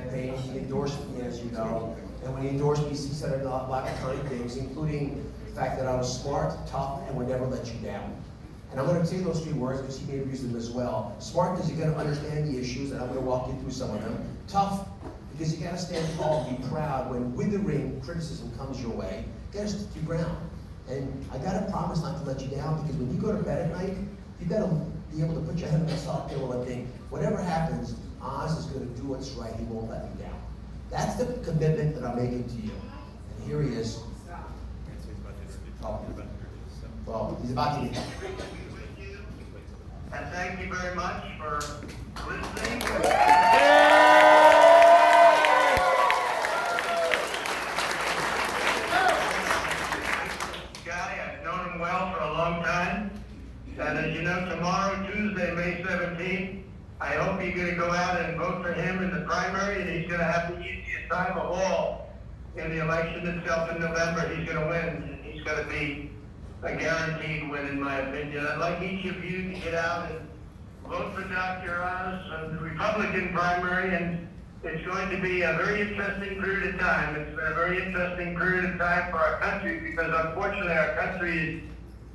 campaign. He endorsed me, as you know. And when he endorsed me, he said a lot of kind things, including the fact that I was smart, tough, and would never let you down. And I'm going to say those 3 words because he may have used them as well. Smart because you got to understand the issues, and I'm going to walk you through some of them. Tough because you got to stand tall and be proud when withering criticism comes your way. You got to stick your ground. And I got to promise not to let you down, because when you go to bed at night, you got to be able to put your head on the soft pillow and think, whatever happens, Oz is going to do what's right. He won't let me down. That's the commitment that I'm making to you. And here he is. Oh. Well, he's about to get. And thank you very much for listening. Guy, I've known him well for a long time. And as you know, tomorrow, Tuesday, May 17th, I hope you're going to go out and vote for him in the primary, and he's going to have the easiest time of all in the election itself in November. He's going to win. He's going to be a guaranteed win, in my opinion. I'd like each of you to get out and vote for Dr. Oz on the Republican primary, and it's going to be a very interesting period of time. It's been a very interesting period of time for our country, because unfortunately our country is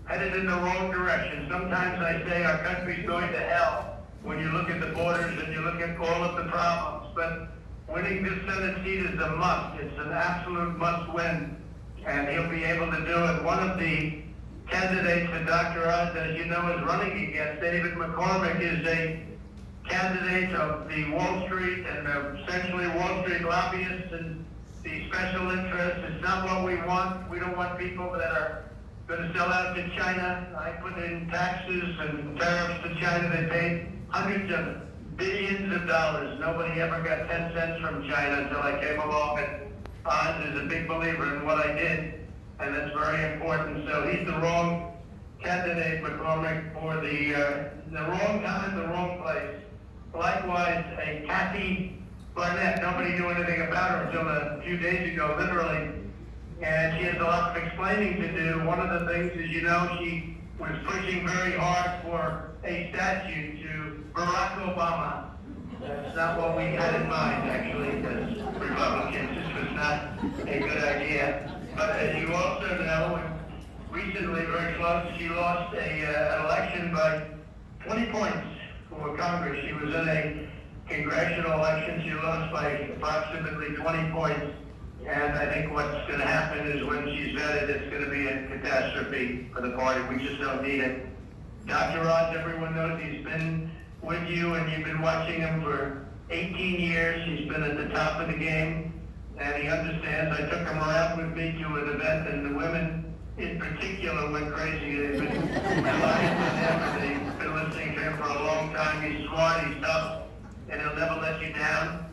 headed in the wrong direction. Sometimes I say our country's going to hell when you look at the borders and you look at all of the problems, but winning this Senate seat is a must. It's an absolute must win, and he'll be able to do it. One of the candidates that Dr. Oz, as you know, is running against, David McCormick, is a candidate of the Wall Street and essentially Wall Street lobbyists and the special interests. It's not what we want. We don't want people that are going to sell out to China. I put in taxes and tariffs to China. They paid hundreds of billions of dollars. Nobody ever got 10 cents from China until I came along, and Oz is a big believer in what I did, and that's very important. So he's the wrong candidate, McCormick, for the wrong time, the wrong place. Likewise, a Kathy Barnett, nobody knew anything about her until a few days ago, literally, and she has a lot of explaining to do. One of the things is, you know, she was pushing very hard for a statue to Barack Obama. That's not what we had in mind, actually, as Republicans. This was not a good idea. But as you also know, recently, very close, she lost an election by 20 points for Congress. She was in a congressional election. She lost by approximately 20 points. And I think what's going to happen is when she's vetted, it's going to be a catastrophe for the party. We just don't need it. Dr. Oz, everyone knows he's been with you, and you've been watching him for 18 years. He's been at the top of the game, and he understands. I took him around with me to an event, and the women in particular went crazy. They've been relying on him, and they've been listening to him for a long time. He's smart, he's tough, and he'll never let you down.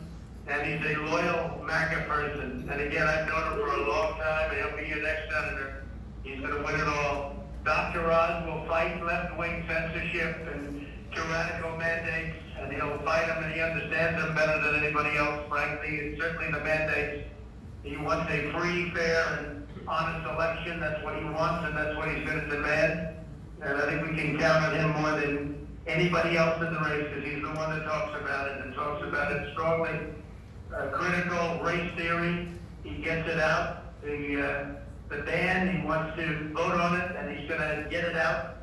And he's a loyal MAGA person. And again, I've known him for a long time, and he'll be your next senator. He's going to win it all. Dr. Oz will fight left-wing censorship and tyrannical mandates, and he'll fight them, and he understands them better than anybody else, frankly, and certainly the mandates. He wants a free, fair, and honest election. That's what he wants, and that's what he's going to demand. And I think we can count on him more than anybody else in the race, because he's the one that talks about it, and talks about it strongly. Critical race theory, he gets it out. The ban, he wants to vote on it, and he's going to get it out.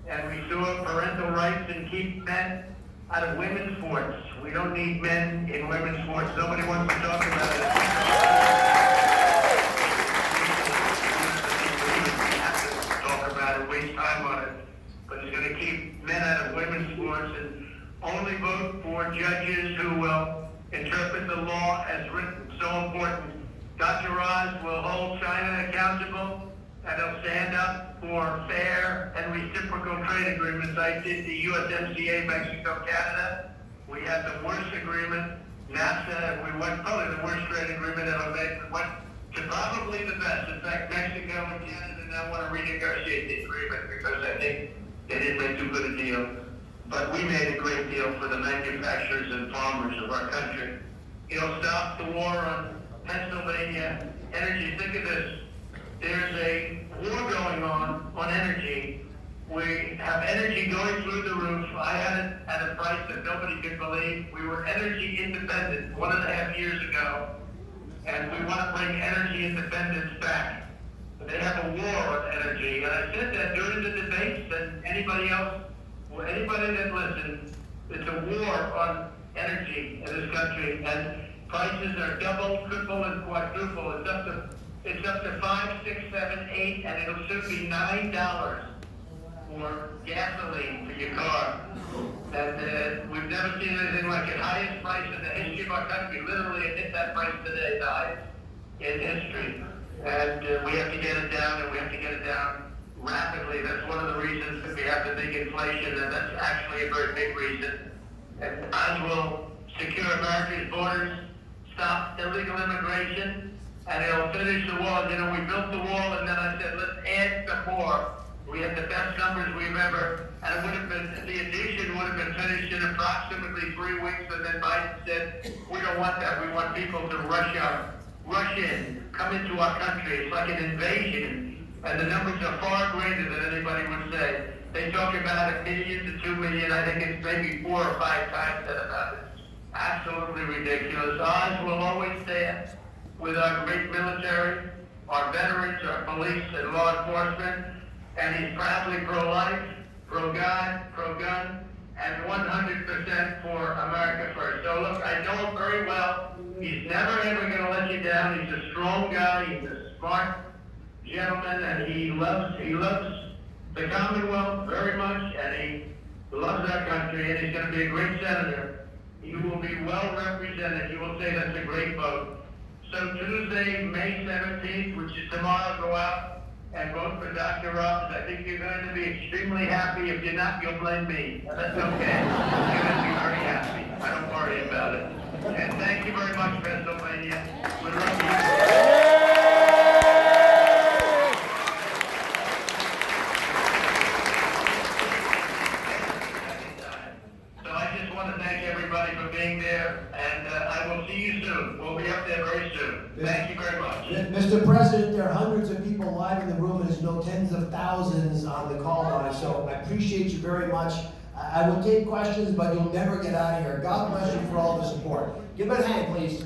And restore parental rights and keep men out of women's sports. We don't need men in women's sports. Nobody wants to talk about it. We have to talk about it, waste time on it. But he's going to keep men out of women's sports and only vote for judges who will interpret the law as written. So important. Dr. Oz will hold China accountable, and he'll stand up for fair and reciprocal trade agreements. I did the USMCA, Mexico, Canada. We had the worst agreement. NAFTA, we went probably the worst trade agreement ever made. We went to probably the best. In fact, Mexico and Canada now want to renegotiate the agreement because I think they didn't make too good a deal. But we made a great deal for the manufacturers and farmers of our country. He'll stop the war on Pennsylvania energy. Think of this. There's a war going on energy, We have energy going through the roof. I had it at a price that nobody could believe. We were energy independent 1.5 years ago, and we want to bring energy independence back. They have a war on energy, and I said that during the debates, and anybody else, or anybody that listens, it's a war on energy in this country, and prices are double, triple, and quadruple. It's up to 5, 6, 7, 8, and it'll soon be $9 for gasoline for your car. And we've never seen anything like it. Highest price in the history of our country. Literally, it hit that price today, the highest in history. And we have to get it down, and we have to get it down rapidly. That's one of the reasons that we have the big inflation, and that's actually a very big reason. And as will secure America's borders, stop illegal immigration, and it'll finish the wall. You know, we built the wall, and then I said, let's add some more. We had the best numbers we've ever, and it would have been, the addition would have been finished in approximately 3 weeks, and then Biden said, we don't want that. We want people to rush in, come into our country. It's like an invasion, and the numbers are far greater than anybody would say. They talk about 1 million to 2 million. I think it's maybe 4 or 5 times that amount. It's absolutely ridiculous. Oz will always stand with our great military, our veterans, our police, and law enforcement, and he's proudly pro-life, pro-God, pro-gun, and 100% for America first. So look, I know him very well. He's never ever going to let you down. He's a strong guy. He's a smart gentleman, and he loves the Commonwealth very much, and he loves our country, and he's going to be a great senator. He will be well represented. You will say that's a great vote. So Tuesday, May 17th, which is tomorrow, go out and vote for Dr. Robbins. I think you're going to be extremely happy. If you're not, you'll blame me. And that's okay. You're going to be very happy. I don't worry about it. And thank you very much, Pennsylvania. We love you. So I just want to thank everybody for being there, and I will see you soon. We'll be up there very soon. Thank you very much. Mr. President, there are hundreds of people live in the room, and there's no tens of thousands on the call line, so I appreciate you very much. I will take questions, but you'll never get out of here. God bless you for all the support. Give it a hand, please.